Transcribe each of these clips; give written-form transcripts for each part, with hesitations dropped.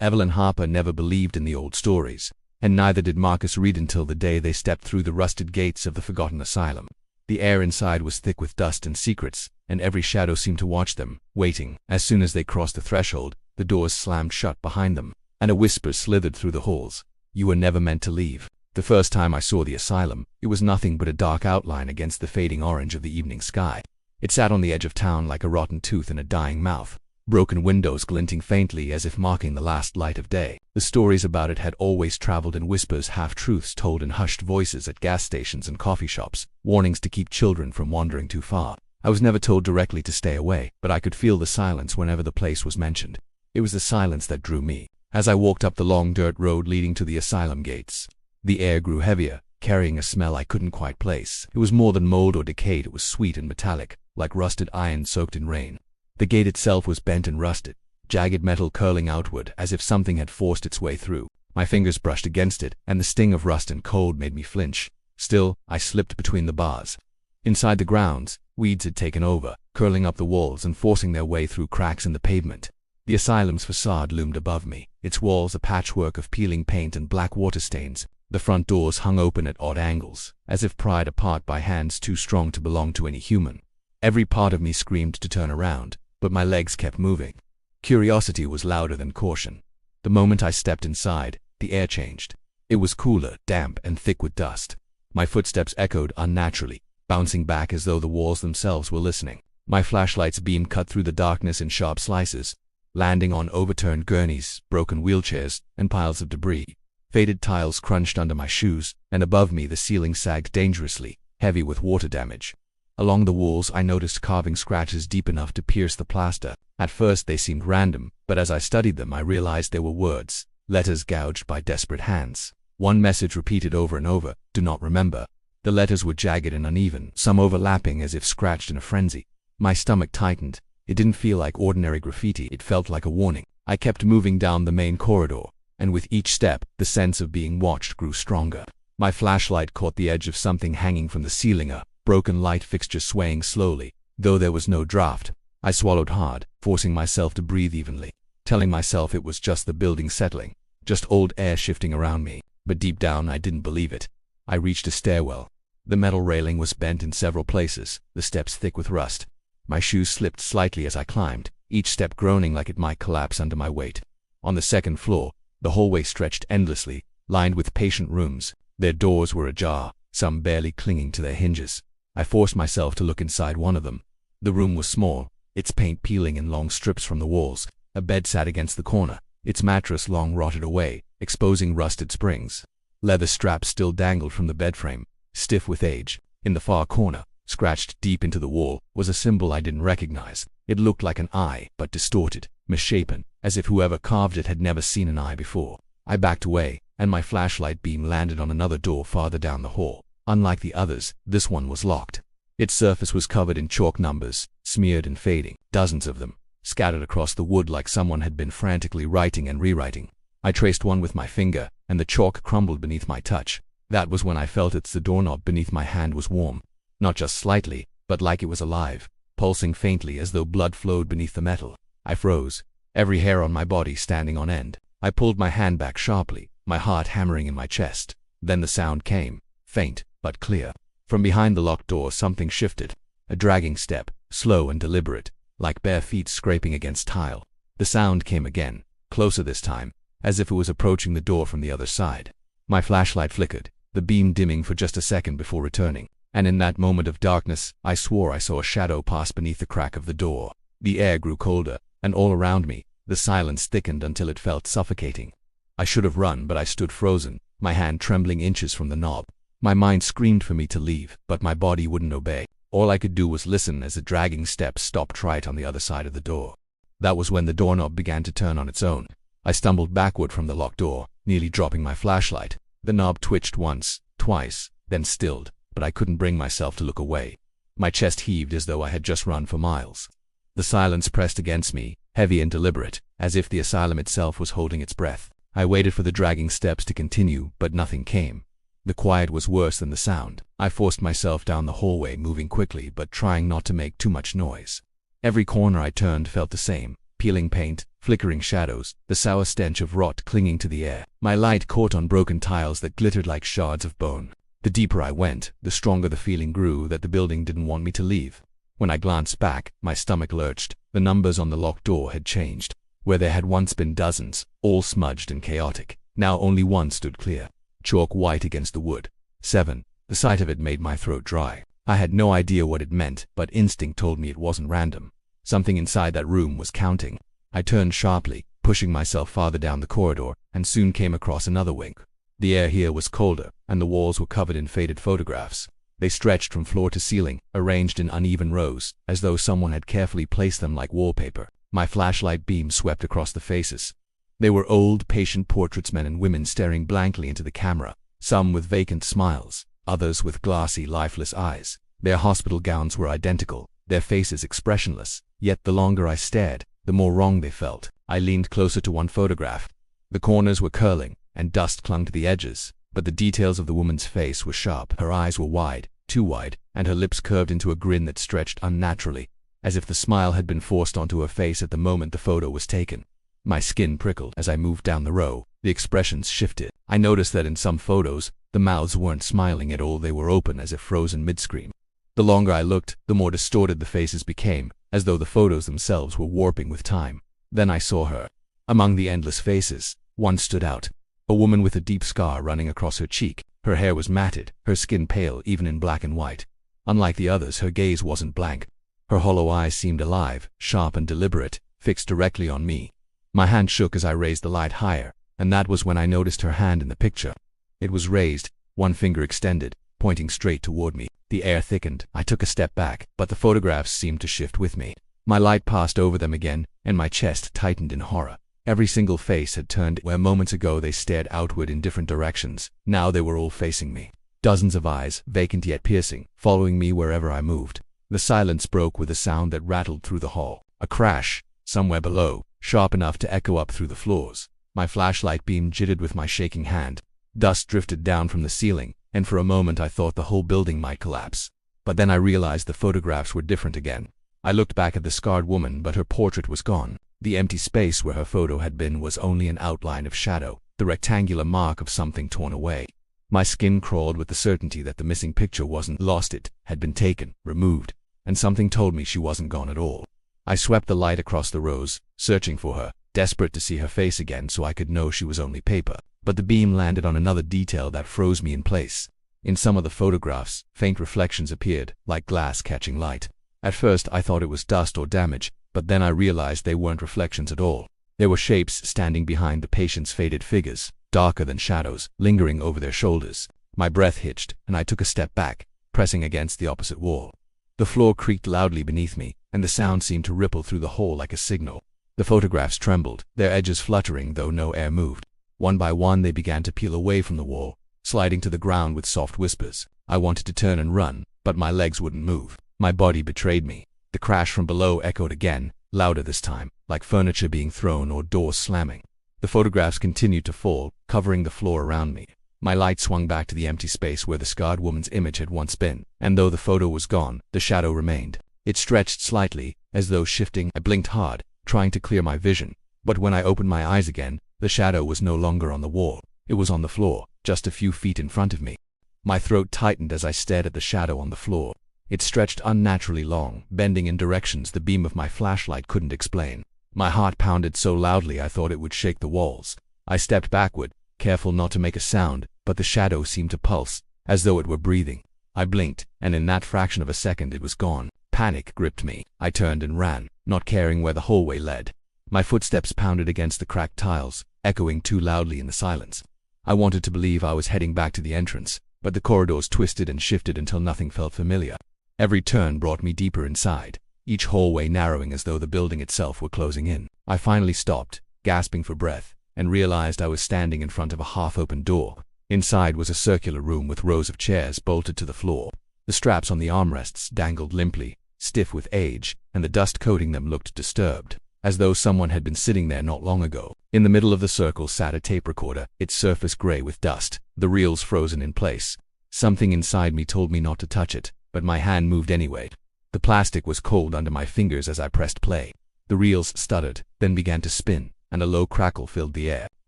Evelyn Harper never believed in the old stories, and neither did Marcus Reed until the day they stepped through the rusted gates of the Forgotten Asylum. The air inside was thick with dust and secrets, and every shadow seemed to watch them, waiting. As soon as they crossed the threshold, the doors slammed shut behind them, and a whisper slithered through the halls. "You were never meant to leave." The first time I saw the asylum, it was nothing but a dark outline against the fading orange of the evening sky. It sat on the edge of town like a rotten tooth in a dying mouth, broken windows glinting faintly as if mocking the last light of day. The stories about it had always traveled in whispers, half-truths told in hushed voices at gas stations and coffee shops, warnings to keep children from wandering too far. I was never told directly to stay away, but I could feel the silence whenever the place was mentioned. It was the silence that drew me. As I walked up the long dirt road leading to the asylum gates, the air grew heavier, carrying a smell I couldn't quite place. It was more than mold or decayed. It was sweet and metallic, like rusted iron soaked in rain. The gate itself was bent and rusted, jagged metal curling outward as if something had forced its way through. My fingers brushed against it, and the sting of rust and cold made me flinch. Still, I slipped between the bars. Inside the grounds, weeds had taken over, curling up the walls and forcing their way through cracks in the pavement. The asylum's facade loomed above me, its walls a patchwork of peeling paint and black water stains. The front doors hung open at odd angles, as if pried apart by hands too strong to belong to any human. Every part of me screamed to turn around, but my legs kept moving. Curiosity was louder than caution. The moment I stepped inside, the air changed. It was cooler, damp, and thick with dust. My footsteps echoed unnaturally, bouncing back as though the walls themselves were listening. My flashlight's beam cut through the darkness in sharp slices, landing on overturned gurneys, broken wheelchairs, and piles of debris. Faded tiles crunched under my shoes, and above me the ceiling sagged dangerously, heavy with water damage. Along the walls I noticed carving scratches deep enough to pierce the plaster. At first they seemed random, but as I studied them I realized they were words, letters gouged by desperate hands. One message repeated over and over, "Do not remember." The letters were jagged and uneven, some overlapping as if scratched in a frenzy. My stomach tightened. It didn't feel like ordinary graffiti, it felt like a warning. I kept moving down the main corridor, and with each step, the sense of being watched grew stronger. My flashlight caught the edge of something hanging from the ceiling, a broken light fixture swaying slowly, though there was no draft. I swallowed hard, forcing myself to breathe evenly, telling myself it was just the building settling, just old air shifting around me, but deep down I didn't believe it. I reached a stairwell. The metal railing was bent in several places, the steps thick with rust. My shoes slipped slightly as I climbed, each step groaning like it might collapse under my weight. On the second floor, the hallway stretched endlessly, lined with patient rooms. Their doors were ajar, some barely clinging to their hinges. I forced myself to look inside one of them. The room was small, its paint peeling in long strips from the walls. A bed sat against the corner, its mattress long rotted away, exposing rusted springs. Leather straps still dangled from the bedframe, stiff with age. In the far corner, scratched deep into the wall, was a symbol I didn't recognize. It looked like an eye, but distorted, misshapen, as if whoever carved it had never seen an eye before. I backed away, and my flashlight beam landed on another door farther down the hall. Unlike the others, this one was locked. Its surface was covered in chalk numbers, smeared and fading, dozens of them, scattered across the wood like someone had been frantically writing and rewriting. I traced one with my finger, and the chalk crumbled beneath my touch. That was when I felt the doorknob beneath my hand was warm. Not just slightly, but like it was alive, pulsing faintly as though blood flowed beneath the metal. I froze, every hair on my body standing on end. I pulled my hand back sharply, my heart hammering in my chest. Then the sound came, faint, but clear. From behind the locked door something shifted, a dragging step, slow and deliberate, like bare feet scraping against tile. The sound came again, closer this time, as if it was approaching the door from the other side. My flashlight flickered, the beam dimming for just a second before returning, and in that moment of darkness, I swore I saw a shadow pass beneath the crack of the door. The air grew colder, and all around me, the silence thickened until it felt suffocating. I should have run, but I stood frozen, my hand trembling inches from the knob. My mind screamed for me to leave, but my body wouldn't obey. All I could do was listen as the dragging steps stopped right on the other side of the door. That was when the doorknob began to turn on its own. I stumbled backward from the locked door, nearly dropping my flashlight. The knob twitched once, twice, then stilled, but I couldn't bring myself to look away. My chest heaved as though I had just run for miles. The silence pressed against me, heavy and deliberate, as if the asylum itself was holding its breath. I waited for the dragging steps to continue, but nothing came. The quiet was worse than the sound. I forced myself down the hallway, moving quickly but trying not to make too much noise. Every corner I turned felt the same, peeling paint, flickering shadows, the sour stench of rot clinging to the air. My light caught on broken tiles that glittered like shards of bone. The deeper I went, the stronger the feeling grew that the building didn't want me to leave. When I glanced back, my stomach lurched. The numbers on the locked door had changed. Where there had once been dozens, all smudged and chaotic, now only one stood clear, chalk white against the wood. 7. The sight of it made my throat dry. I had no idea what it meant, but instinct told me it wasn't random. Something inside that room was counting. I turned sharply, pushing myself farther down the corridor, and soon came across another wing. The air here was colder, and the walls were covered in faded photographs. They stretched from floor to ceiling, arranged in uneven rows, as though someone had carefully placed them like wallpaper. My flashlight beam swept across the faces. They were old, patient portraits, men and women staring blankly into the camera, some with vacant smiles, others with glassy, lifeless eyes. Their hospital gowns were identical, their faces expressionless, yet the longer I stared, the more wrong they felt. I leaned closer to one photograph. The corners were curling, and dust clung to the edges, but the details of the woman's face were sharp. Her eyes were wide, too wide, and her lips curved into a grin that stretched unnaturally, as if the smile had been forced onto her face at the moment the photo was taken. My skin prickled as I moved down the row. The expressions shifted. I noticed that in some photos, the mouths weren't smiling at all, they were open as if frozen mid-scream. The longer I looked, the more distorted the faces became, as though the photos themselves were warping with time. Then I saw her. Among the endless faces, one stood out. A woman with a deep scar running across her cheek. Her hair was matted, her skin pale even in black and white. Unlike the others, her gaze wasn't blank. Her hollow eyes seemed alive, sharp and deliberate, fixed directly on me. My hand shook as I raised the light higher, and that was when I noticed her hand in the picture. It was raised, one finger extended, pointing straight toward me. The air thickened. I took a step back, but the photographs seemed to shift with me. My light passed over them again, and my chest tightened in horror. Every single face had turned where moments ago they stared outward in different directions. Now they were all facing me. Dozens of eyes, vacant yet piercing, following me wherever I moved. The silence broke with a sound that rattled through the hall. A crash, somewhere below, sharp enough to echo up through the floors. My flashlight beam jittered with my shaking hand. Dust drifted down from the ceiling, and for a moment I thought the whole building might collapse. But then I realized the photographs were different again. I looked back at the scarred woman, but her portrait was gone. The empty space where her photo had been was only an outline of shadow, the rectangular mark of something torn away. My skin crawled with the certainty that the missing picture wasn't lost, it had been taken, removed, and something told me she wasn't gone at all. I swept the light across the rows, searching for her, desperate to see her face again so I could know she was only paper. But the beam landed on another detail that froze me in place. In some of the photographs, faint reflections appeared, like glass catching light. At first I thought it was dust or damage, but then I realized they weren't reflections at all. They were shapes standing behind the patient's faded figures, darker than shadows, lingering over their shoulders. My breath hitched, and I took a step back, pressing against the opposite wall. The floor creaked loudly beneath me, and the sound seemed to ripple through the hall like a signal. The photographs trembled, their edges fluttering though no air moved. One by one they began to peel away from the wall, sliding to the ground with soft whispers. I wanted to turn and run, but my legs wouldn't move. My body betrayed me. The crash from below echoed again, louder this time, like furniture being thrown or doors slamming. The photographs continued to fall, covering the floor around me. My light swung back to the empty space where the scarred woman's image had once been, and though the photo was gone, the shadow remained. It stretched slightly, as though shifting. I blinked hard, trying to clear my vision, but when I opened my eyes again, the shadow was no longer on the wall. It was on the floor, just a few feet in front of me. My throat tightened as I stared at the shadow on the floor. It stretched unnaturally long, bending in directions the beam of my flashlight couldn't explain. My heart pounded so loudly I thought it would shake the walls. I stepped backward, careful not to make a sound, but the shadow seemed to pulse, as though it were breathing. I blinked, and in that fraction of a second it was gone. Panic gripped me. I turned and ran, not caring where the hallway led. My footsteps pounded against the cracked tiles, echoing too loudly in the silence. I wanted to believe I was heading back to the entrance, but the corridors twisted and shifted until nothing felt familiar. Every turn brought me deeper inside, each hallway narrowing as though the building itself were closing in. I finally stopped, gasping for breath, and realized I was standing in front of a half-open door. Inside was a circular room with rows of chairs bolted to the floor. The straps on the armrests dangled limply, stiff with age, and the dust coating them looked disturbed, as though someone had been sitting there not long ago. In the middle of the circle sat a tape recorder, its surface gray with dust, the reels frozen in place. Something inside me told me not to touch it, but my hand moved anyway. The plastic was cold under my fingers as I pressed play. The reels stuttered, then began to spin, and a low crackle filled the air.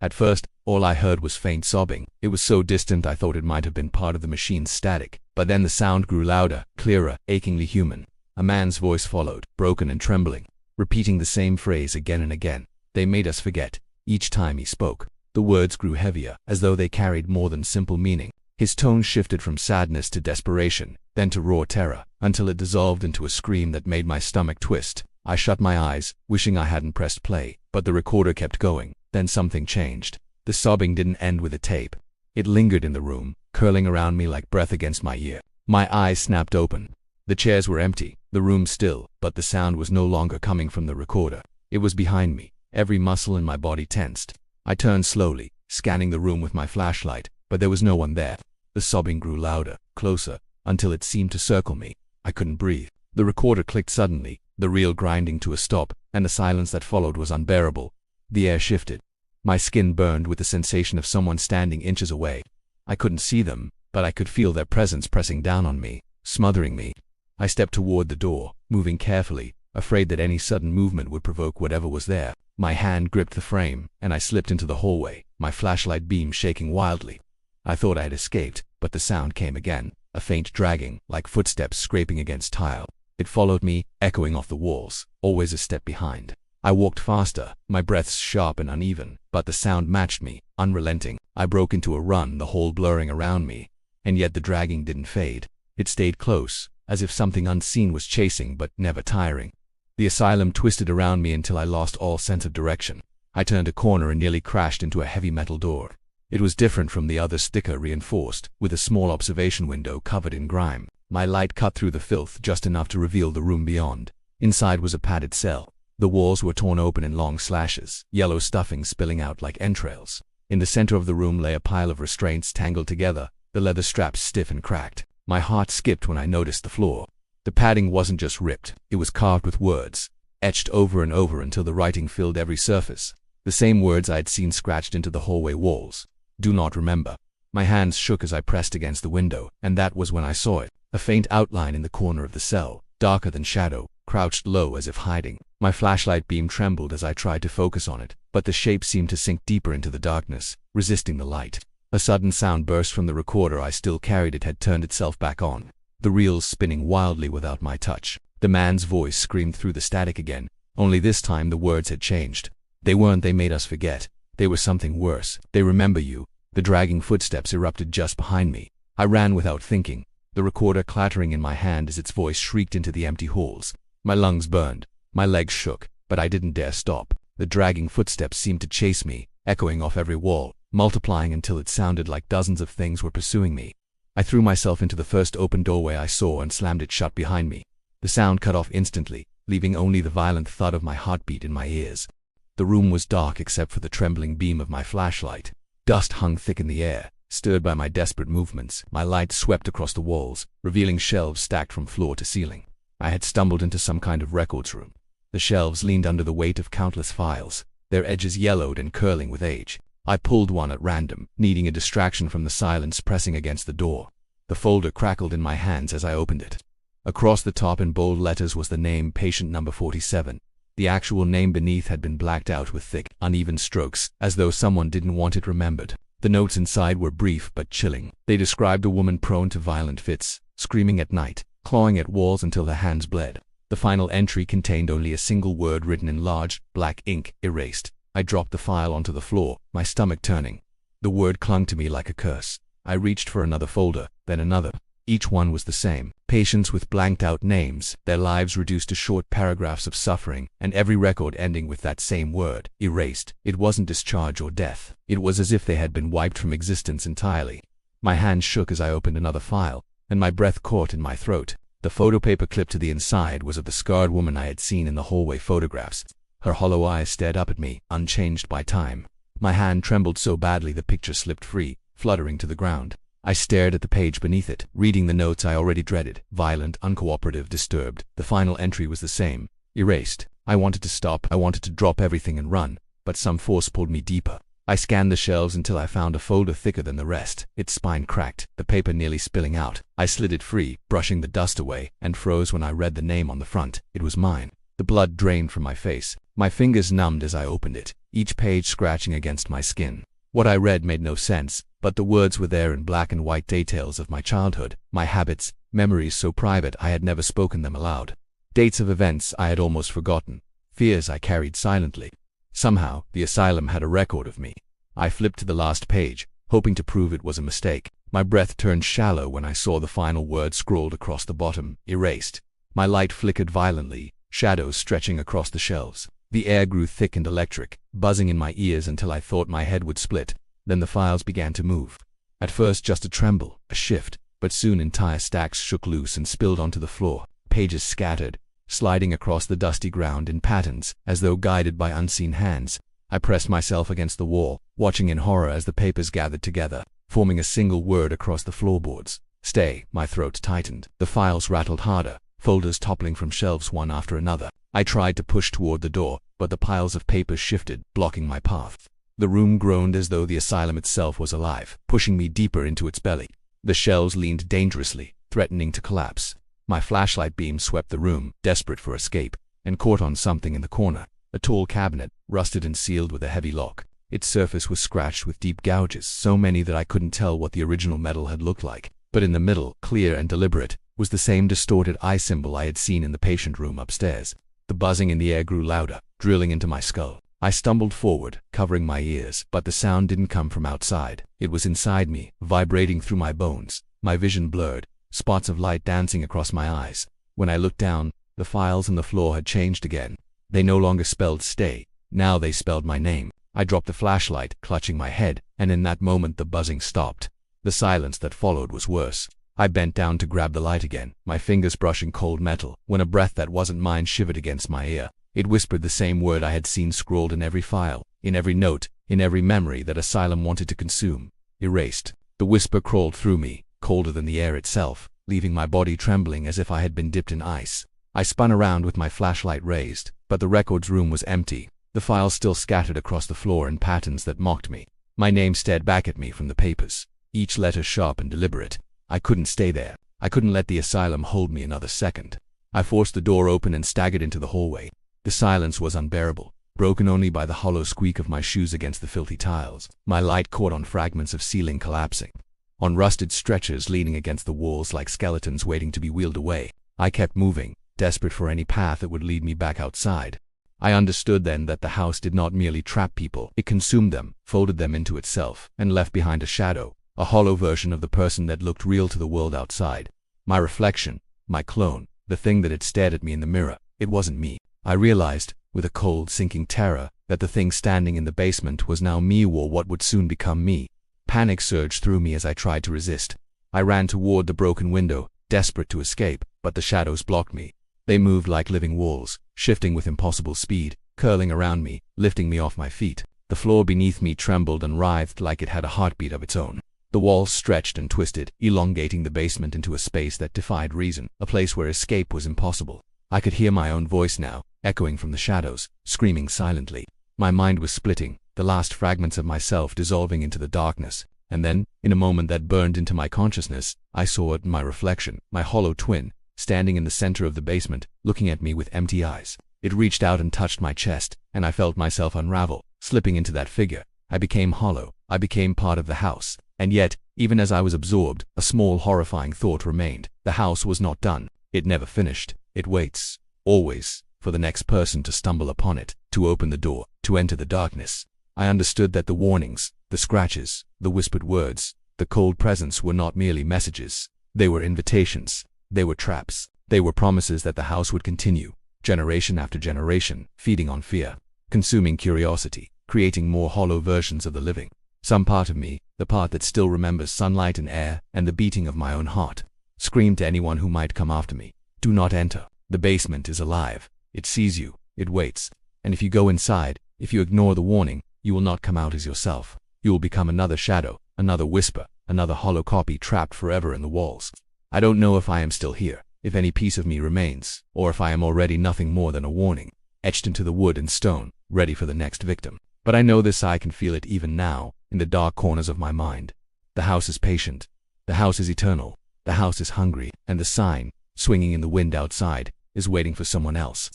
At first, all I heard was faint sobbing. It was so distant I thought it might have been part of the machine's static. But then the sound grew louder, clearer, achingly human. A man's voice followed, broken and trembling, repeating the same phrase again and again. They made us forget. Each time he spoke, the words grew heavier, as though they carried more than simple meaning. His tone shifted from sadness to desperation, then to raw terror, until it dissolved into a scream that made my stomach twist. I shut my eyes, wishing I hadn't pressed play, but the recorder kept going. Then something changed. The sobbing didn't end with the tape. It lingered in the room, curling around me like breath against my ear. My eyes snapped open. The chairs were empty, the room still, but the sound was no longer coming from the recorder. It was behind me, every muscle in my body tensed. I turned slowly, scanning the room with my flashlight, but there was no one there. The sobbing grew louder, closer, until it seemed to circle me. I couldn't breathe. The recorder clicked suddenly, the reel grinding to a stop, and the silence that followed was unbearable. The air shifted. My skin burned with the sensation of someone standing inches away. I couldn't see them, but I could feel their presence pressing down on me, smothering me. I stepped toward the door, moving carefully, afraid that any sudden movement would provoke whatever was there. My hand gripped the frame, and I slipped into the hallway, my flashlight beam shaking wildly. I thought I had escaped, but the sound came again, a faint dragging, like footsteps scraping against tile. It followed me, echoing off the walls, always a step behind. I walked faster, my breaths sharp and uneven, but the sound matched me, unrelenting. I broke into a run, the hall blurring around me, and yet the dragging didn't fade. It stayed close, as if something unseen was chasing but never tiring. The asylum twisted around me until I lost all sense of direction. I turned a corner and nearly crashed into a heavy metal door. It was different from the other, sticker reinforced, with a small observation window covered in grime. My light cut through the filth just enough to reveal the room beyond. Inside was a padded cell. The walls were torn open in long slashes, yellow stuffing spilling out like entrails. In the center of the room lay a pile of restraints tangled together, the leather straps stiff and cracked. My heart skipped when I noticed the floor. The padding wasn't just ripped, it was carved with words, etched over and over until the writing filled every surface. The same words I had seen scratched into the hallway walls. Do not remember. My hands shook as I pressed against the window, and that was when I saw it. A faint outline in the corner of the cell, darker than shadow, crouched low as if hiding. My flashlight beam trembled as I tried to focus on it, but the shape seemed to sink deeper into the darkness, resisting the light. A sudden sound burst from the recorder I still carried. It had turned itself back on, the reels spinning wildly without my touch. The man's voice screamed through the static again, only this time the words had changed. They weren't "they made us forget." They were something worse. "They remember you." The dragging footsteps erupted just behind me. I ran without thinking, the recorder clattering in my hand as its voice shrieked into the empty halls. My lungs burned, my legs shook, but I didn't dare stop. The dragging footsteps seemed to chase me, echoing off every wall, multiplying until it sounded like dozens of things were pursuing me. I threw myself into the first open doorway I saw and slammed it shut behind me. The sound cut off instantly, leaving only the violent thud of my heartbeat in my ears. The room was dark except for the trembling beam of my flashlight. Dust hung thick in the air, stirred by my desperate movements. My light swept across the walls, revealing shelves stacked from floor to ceiling. I had stumbled into some kind of records room. The shelves leaned under the weight of countless files, their edges yellowed and curling with age. I pulled one at random, needing a distraction from the silence pressing against the door. The folder crackled in my hands as I opened it. Across the top in bold letters was the name, patient number 47. The actual name beneath had been blacked out with thick, uneven strokes, as though someone didn't want it remembered. The notes inside were brief but chilling. They described a woman prone to violent fits, screaming at night, clawing at walls until her hands bled. The final entry contained only a single word written in large, black ink, erased. I dropped the file onto the floor, my stomach turning. The word clung to me like a curse. I reached for another folder, then another. Each one was the same. Patients with blanked-out names, their lives reduced to short paragraphs of suffering, and every record ending with that same word, erased. It wasn't discharge or death. It was as if they had been wiped from existence entirely. My hand shook as I opened another file, and my breath caught in my throat. The photo paper clipped to the inside was of the scarred woman I had seen in the hallway photographs. Her hollow eyes stared up at me, unchanged by time. My hand trembled so badly the picture slipped free, fluttering to the ground. I stared at the page beneath it, reading the notes I already dreaded. Violent, uncooperative, disturbed. The final entry was the same. Erased. I wanted to stop. I wanted to drop everything and run, but some force pulled me deeper. I scanned the shelves until I found a folder thicker than the rest. Its spine cracked, the paper nearly spilling out. I slid it free, brushing the dust away, and froze when I read the name on the front. It was mine. The blood drained from my face. My fingers numbed as I opened it, each page scratching against my skin. What I read made no sense, but the words were there in black and white, details of my childhood, my habits, memories so private I had never spoken them aloud. Dates of events I had almost forgotten, fears I carried silently. Somehow, the asylum had a record of me. I flipped to the last page, hoping to prove it was a mistake. My breath turned shallow when I saw the final word scrawled across the bottom: erased. My light flickered violently, shadows stretching across the shelves. The air grew thick and electric, buzzing in my ears until I thought my head would split. Then the files began to move. At first just a tremble, a shift, but soon entire stacks shook loose and spilled onto the floor. Pages scattered, sliding across the dusty ground in patterns, as though guided by unseen hands. I pressed myself against the wall, watching in horror as the papers gathered together, forming a single word across the floorboards. Stay. My throat tightened. The files rattled harder, folders toppling from shelves one after another. I tried to push toward the door, but the piles of papers shifted, blocking my path. The room groaned as though the asylum itself was alive, pushing me deeper into its belly. The shelves leaned dangerously, threatening to collapse. My flashlight beam swept the room, desperate for escape, and caught on something in the corner. A tall cabinet, rusted and sealed with a heavy lock. Its surface was scratched with deep gouges, so many that I couldn't tell what the original metal had looked like. But in the middle, clear and deliberate, was the same distorted eye symbol I had seen in the patient room upstairs. The buzzing in the air grew louder, drilling into my skull. I stumbled forward, covering my ears, but the sound didn't come from outside. It was inside me, vibrating through my bones. My vision blurred, spots of light dancing across my eyes. When I looked down, the files on the floor had changed again. They no longer spelled stay. Now they spelled my name. I dropped the flashlight, clutching my head, and in that moment the buzzing stopped. The silence that followed was worse. I bent down to grab the light again, my fingers brushing cold metal, when a breath that wasn't mine shivered against my ear. It whispered the same word I had seen scrawled in every file, in every note, in every memory that Asylum wanted to consume. Erased. The whisper crawled through me, colder than the air itself, leaving my body trembling as if I had been dipped in ice. I spun around with my flashlight raised, but the records room was empty. The files still scattered across the floor in patterns that mocked me. My name stared back at me from the papers, each letter sharp and deliberate. I couldn't stay there. I couldn't let the asylum hold me another second. I forced the door open and staggered into the hallway. The silence was unbearable, broken only by the hollow squeak of my shoes against the filthy tiles. My light caught on fragments of ceiling collapsing, on rusted stretchers leaning against the walls like skeletons waiting to be wheeled away. I kept moving, desperate for any path that would lead me back outside. I understood then that the house did not merely trap people. It consumed them, folded them into itself, and left behind a shadow, a hollow version of the person that looked real to the world outside. My reflection, my clone, the thing that had stared at me in the mirror. It wasn't me. I realized, with a cold, sinking terror, that the thing standing in the basement was now me, or what would soon become me. Panic surged through me as I tried to resist. I ran toward the broken window, desperate to escape, but the shadows blocked me. They moved like living walls, shifting with impossible speed, curling around me, lifting me off my feet. The floor beneath me trembled and writhed like it had a heartbeat of its own. The walls stretched and twisted, elongating the basement into a space that defied reason, a place where escape was impossible. I could hear my own voice now, echoing from the shadows, screaming silently. My mind was splitting, the last fragments of myself dissolving into the darkness. And then, in a moment that burned into my consciousness, I saw it in my reflection, my hollow twin, standing in the center of the basement, looking at me with empty eyes. It reached out and touched my chest, and I felt myself unravel, slipping into that figure. I became hollow. I became part of the house. And yet, even as I was absorbed, a small horrifying thought remained. The house was not done. It never finished. It waits, always, for the next person to stumble upon it, to open the door, to enter the darkness. I understood that the warnings, the scratches, the whispered words, the cold presence were not merely messages. They were invitations. They were traps. They were promises that the house would continue, generation after generation, feeding on fear, consuming curiosity, creating more hollow versions of the living. Some part of me, the part that still remembers sunlight and air and the beating of my own heart, screamed to anyone who might come after me, "Do not enter. The basement is alive. It sees you. It waits. And if you go inside, if you ignore the warning, you will not come out as yourself. You will become another shadow, another whisper, another hollow copy trapped forever in the walls." I don't know if I am still here, if any piece of me remains, or if I am already nothing more than a warning, etched into the wood and stone, ready for the next victim. But I know this, I can feel it even now, in the dark corners of my mind. The house is patient. The house is eternal. The house is hungry, and the sign, swinging in the wind outside, is waiting for someone else.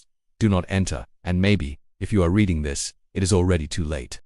do not enter, and maybe, if you are reading this, it is already too late.